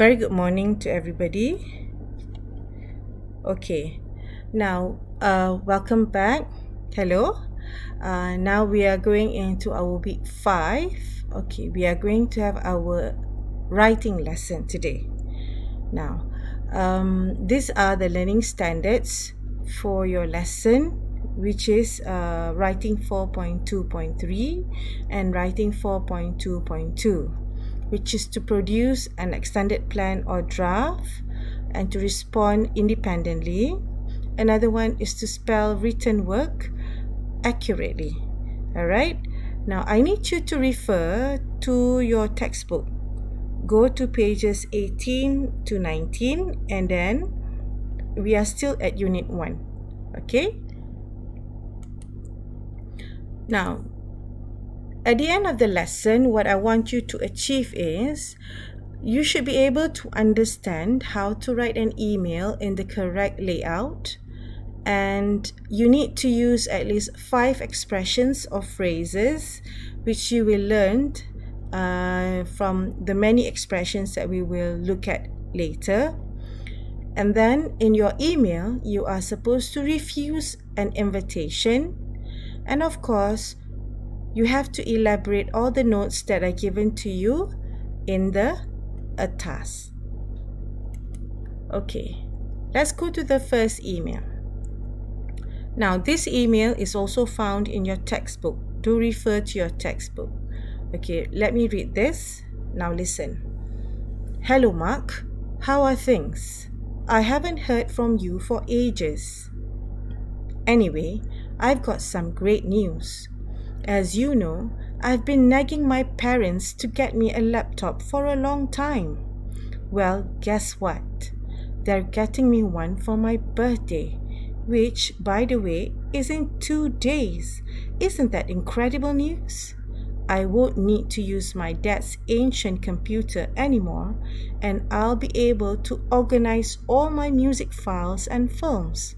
Very good morning to everybody. Okay, now welcome back. Hello. Now we are going into our week 5. Okay, we are going to have our writing lesson today. Now, these are the learning standards for your lesson, which is writing 4.2.3 and writing 4.2.2, which is to produce an extended plan or draft and to respond independently. Another one is to spell written work accurately. All right. Now, I need you to refer to your textbook. Go to pages 18 to 19, and then we are still at Unit 1. Okay? Now, at the end of the lesson, what I want you to achieve is you should be able to understand how to write an email in the correct layout, and you need to use at least 5 expressions or phrases which you will learn from the many expressions that we will look at later. And then in your email, you are supposed to refuse an invitation. And of course, you have to elaborate all the notes that are given to you in the task. Okay, let's go to the first email. Now, this email is also found in your textbook. Do refer to your textbook. Okay, let me read this. Now listen. Hello, Mark. How are things? I haven't heard from you for ages. Anyway, I've got some great news. As you know, I've been nagging my parents to get me a laptop for a long time. Well, guess what? They're getting me one for my birthday, which, by the way, is in 2 days. Isn't that incredible news? I won't need to use my dad's ancient computer anymore, and I'll be able to organize all my music files and films.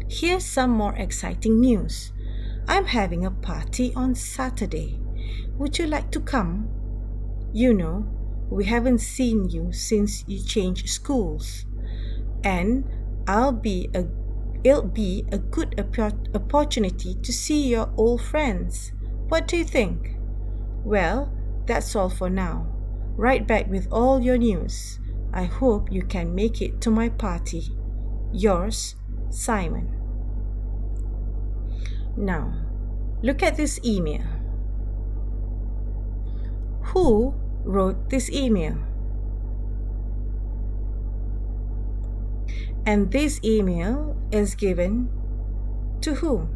Here's some more exciting news. I'm having a party on Saturday. Would you like to come? You know, we haven't seen you since you changed schools. And it'll be a good opportunity to see your old friends. What do you think? Well, that's all for now. Write back with all your news. I hope you can make it to my party. Yours, Simon. Now, look at this email. Who wrote this email? And this email is given to whom?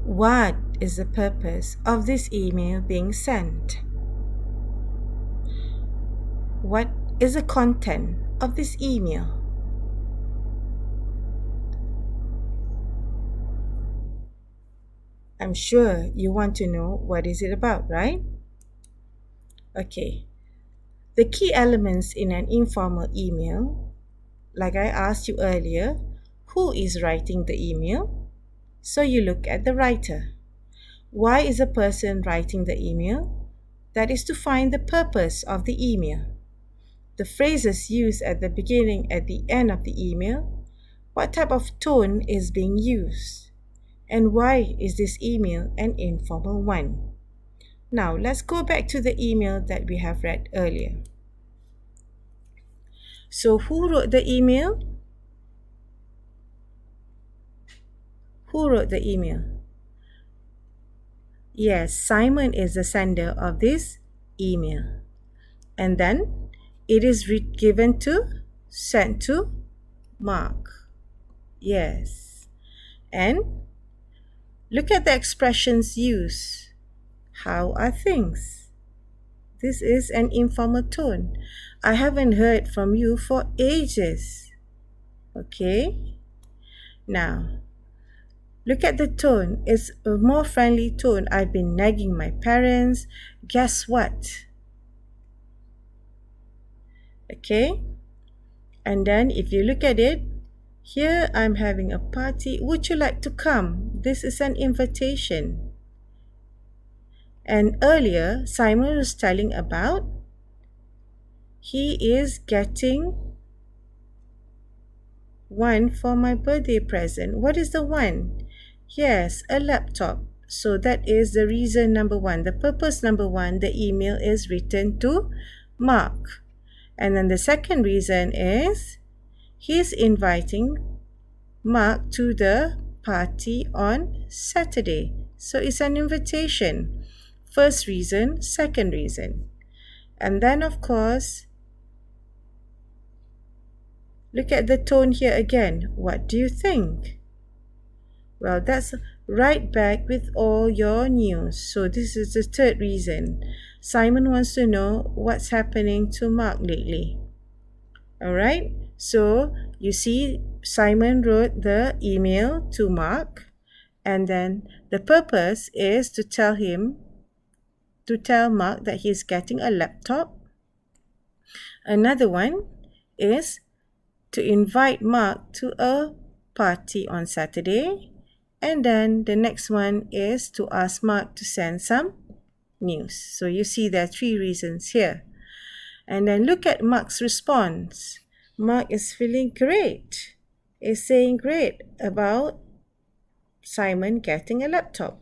What is the purpose of this email being sent? What is the content of this email? I'm sure you want to know what is it about, right? Okay. The key elements in an informal email, like I asked you earlier, who is writing the email? So you look at the writer. Why is a person writing the email? That is to find the purpose of the email. The phrases used at the beginning, at the end of the email. What type of tone is being used? And why is this email an informal one? Now, let's go back to the email that we have read earlier. So, who wrote the email? Who wrote the email? Yes, Simon is the sender of this email. And then it is sent to Mark. Yes. And look at the expressions used. How are things? This is an informal tone. I haven't heard from you for ages. Okay? Now, look at the tone. It's a more friendly tone. I've been nagging my parents. Guess what? Okay? And then if you look at it, here I'm having a party. Would you like to come? This is an invitation. And earlier, Simon was telling about he is getting one for my birthday present. What is the one? Yes, a laptop. So that is the reason number one. The purpose number one, the email is written to Mark. And then the second reason is he's inviting Mark to the party on Saturday. So it's an invitation. First reason, second reason. And then, of course, look at the tone here again. What do you think? Well, that's right back with all your news. So this is the third reason. Simon wants to know what's happening to Mark lately. Alright, so you see Simon wrote the email to Mark, and then the purpose is to tell Mark that he's getting a laptop. Another one is to invite Mark to a party on Saturday. And then the next one is to ask Mark to send some news. So you see there are three reasons here. And then look at Mark's response. Mark is feeling great. Is saying great about Simon getting a laptop.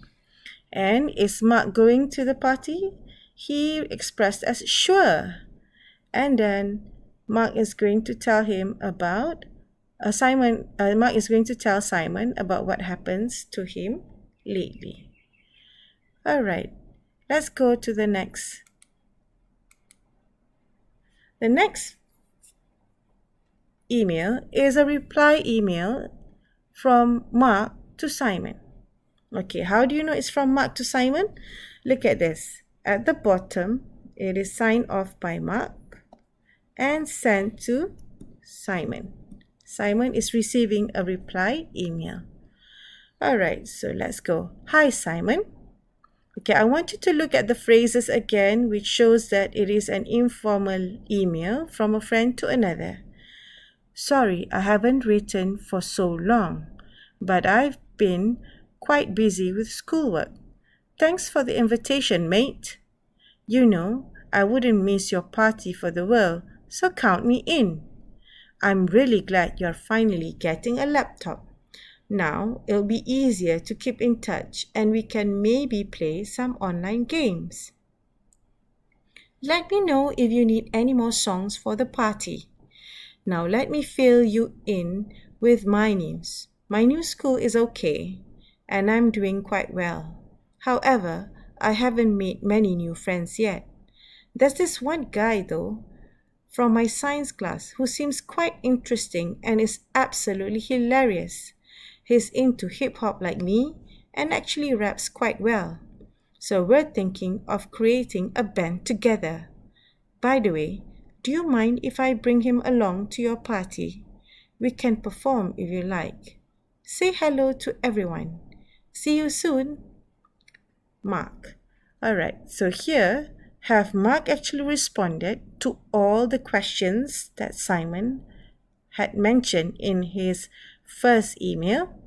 And is Mark going to the party? He expressed as sure. And then Mark is going to tell him about Mark is going to tell Simon about what happens to him lately. Alright, let's go to the next. The next email is a reply email from Mark to Simon. Okay, how do you know it's from Mark to Simon? Look at this. At the bottom, it is signed off by Mark and sent to Simon. Simon is receiving a reply email. Alright, so let's go. Hi, Simon. Okay, I want you to look at the phrases again, which shows that it is an informal email from a friend to another. Sorry, I haven't written for so long, but I've been quite busy with schoolwork. Thanks for the invitation, mate. You know, I wouldn't miss your party for the world, so count me in. I'm really glad you're finally getting a laptop. Now it'll be easier to keep in touch and we can maybe play some online games. Let me know if you need any more songs for the party. Now let me fill you in with my news. My new school is okay and I'm doing quite well. However, I haven't made many new friends yet. There's this one guy though, from my science class who seems quite interesting and is absolutely hilarious. He's into hip-hop like me and actually raps quite well. So we're thinking of creating a band together. By the way, do you mind if I bring him along to your party? We can perform if you like. Say hello to everyone. See you soon. Mark. Alright, so here have Mark actually responded to all the questions that Simon had mentioned in his first email?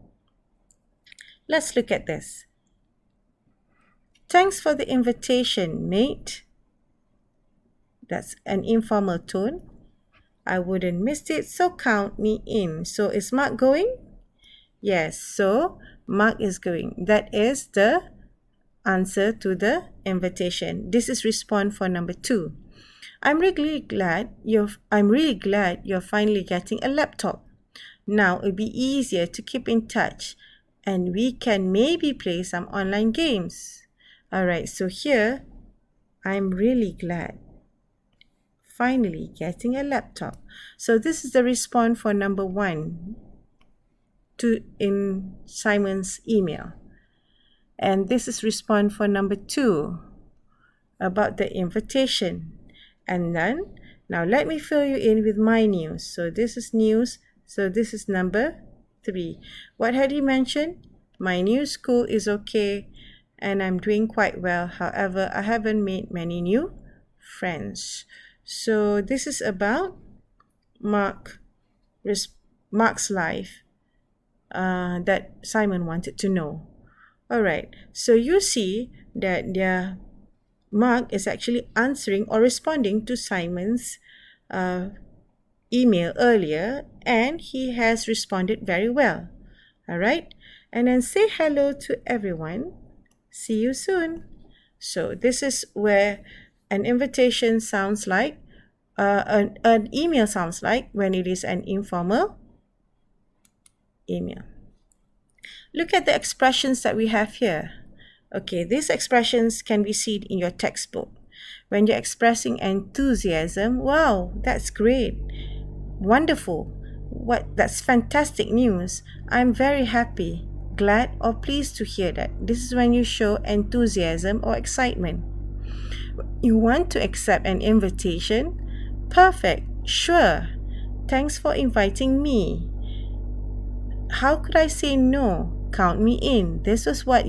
Let's look at this. Thanks for the invitation, mate. That's an informal tone. I wouldn't miss it, so count me in. So is Mark going? Yes, so Mark is going. That is the answer to the invitation. This is response for number 2. I'm really glad you're finally getting a laptop. Now it'll be easier to keep in touch and we can maybe play some online games. Alright, so here I'm really glad finally getting a laptop. So this is the response for number 1 in Simon's email. And this is response for number 2 about the invitation. And then, now let me fill you in with my news. So this is news. So this is number 3. What had he mentioned? My new school is okay and I'm doing quite well. However, I haven't made many new friends. So this is about Mark's life that Simon wanted to know. Alright, so you see that Mark is actually answering or responding to Simon's uh, email earlier, and he has responded very well. All right, and then say hello to everyone. See you soon. So this is where an invitation sounds like, an email sounds like when it is an informal email. Look at the expressions that we have here. Okay, these expressions can be seen in your textbook. When you're expressing enthusiasm, wow, that's great. Wonderful. That's fantastic news. I'm very happy, glad, or pleased to hear that. This is when you show enthusiasm or excitement. You want to accept an invitation? Perfect. Sure. Thanks for inviting me. How could I say no? Count me in. This was what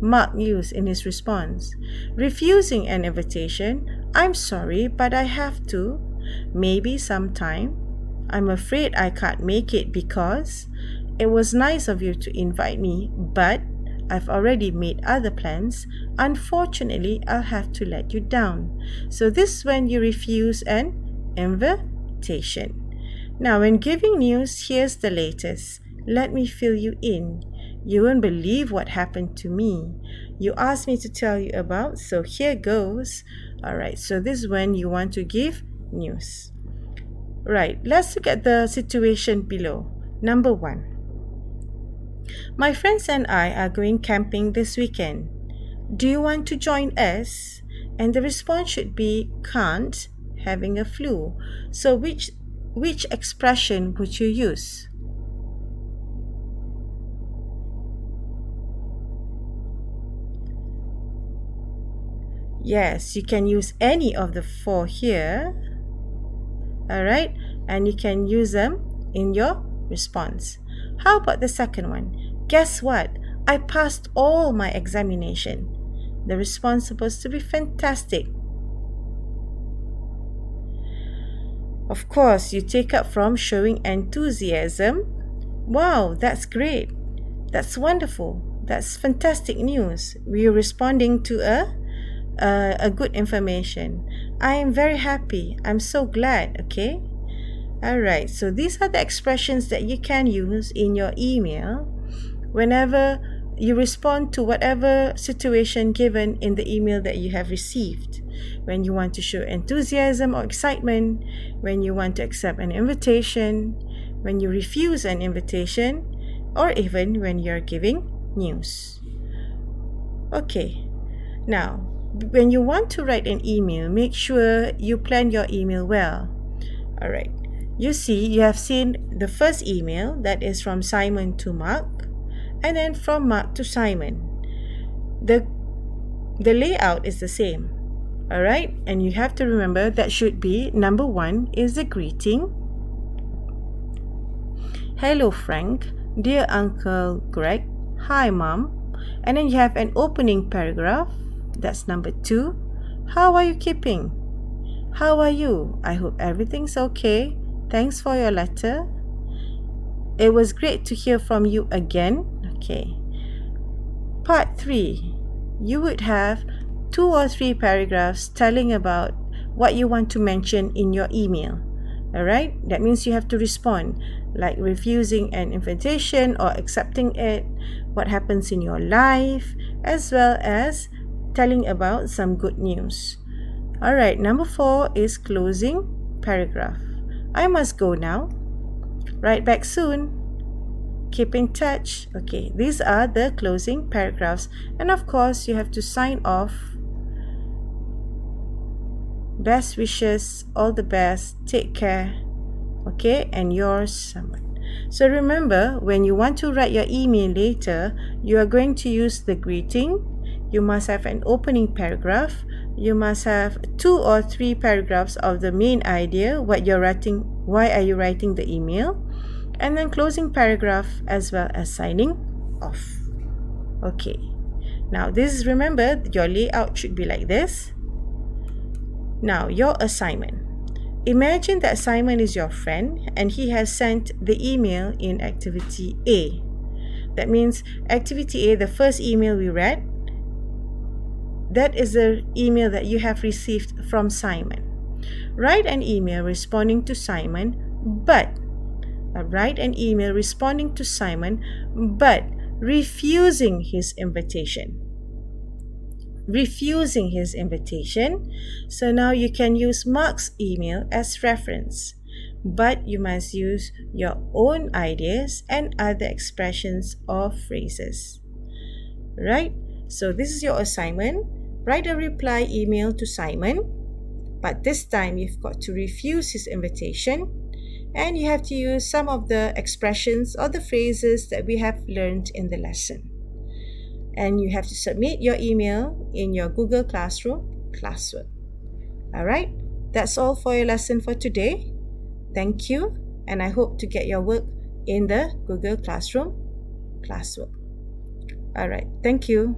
Mark used in his response. Refusing an invitation, I'm sorry, but I have to. Maybe sometime. I'm afraid I can't make it because it was nice of you to invite me, but I've already made other plans. Unfortunately, I'll have to let you down. So this is when you refuse an invitation. Now, when giving news, here's the latest. Let me fill you in. You won't believe what happened to me. You asked me to tell you about, so here goes. All right, so this is when you want to give news. Right, let's look at the situation below. Number 1. My friends and I are going camping this weekend. Do you want to join us? And the response should be can't, having a flu. So which expression would you use? Yes, you can use any of the 4 here. All right, and you can use them in your response. How about the second one? Guess what? I passed all my examination. The response is supposed to be fantastic. Of course, you take up from showing enthusiasm. Wow, that's great. That's wonderful. That's fantastic news. We're responding to a good information. I am very happy. I'm so glad, okay? All right, so these are the expressions that you can use in your email whenever you respond to whatever situation given in the email that you have received. When you want to show enthusiasm or excitement, when you want to accept an invitation, when you refuse an invitation, or even when you're giving news. Okay, now, when you want to write an email, make sure you plan your email well. All right, you have seen the first email that is from Simon to Mark, and then from Mark to Simon. The layout is the same. All right, and you have to remember that should be number 1 is the greeting. Hello Frank, dear Uncle Greg, hi Mom. And then you have an opening paragraph. That's number 2. How are you keeping? How are you? I hope everything's okay. Thanks for your letter. It was great to hear from you again. Okay. Part 3. You would have 2 or 3 paragraphs telling about what you want to mention in your email. Alright? That means you have to respond, like refusing an invitation or accepting it, what happens in your life, as well as telling about some good news. Alright, number 4 is closing paragraph. I must go now. Write back soon. Keep in touch. Okay, these are the closing paragraphs. And of course, you have to sign off. Best wishes, all the best, take care. Okay, and yours, someone. So remember, when you want to write your email later, you are going to use the greeting. You must have an opening paragraph. You must have 2 or 3 paragraphs of the main idea, what you're writing, why are you writing the email, and then closing paragraph as well as signing off. Okay, now remember, your layout should be like this. Now, your assignment. Imagine that Simon is your friend and he has sent the email in activity A. That means activity A, the first email we read, that is the email that you have received from Simon. Write an email responding to Simon, but refusing his invitation. So now you can use Mark's email as reference, but you must use your own ideas and other expressions or phrases. Right? So this is your assignment. Write a reply email to Simon, but this time you've got to refuse his invitation, and you have to use some of the expressions or the phrases that we have learned in the lesson. And you have to submit your email in your Google Classroom classwork. Alright, that's all for your lesson for today. Thank you, and I hope to get your work in the Google Classroom classwork. Alright, thank you.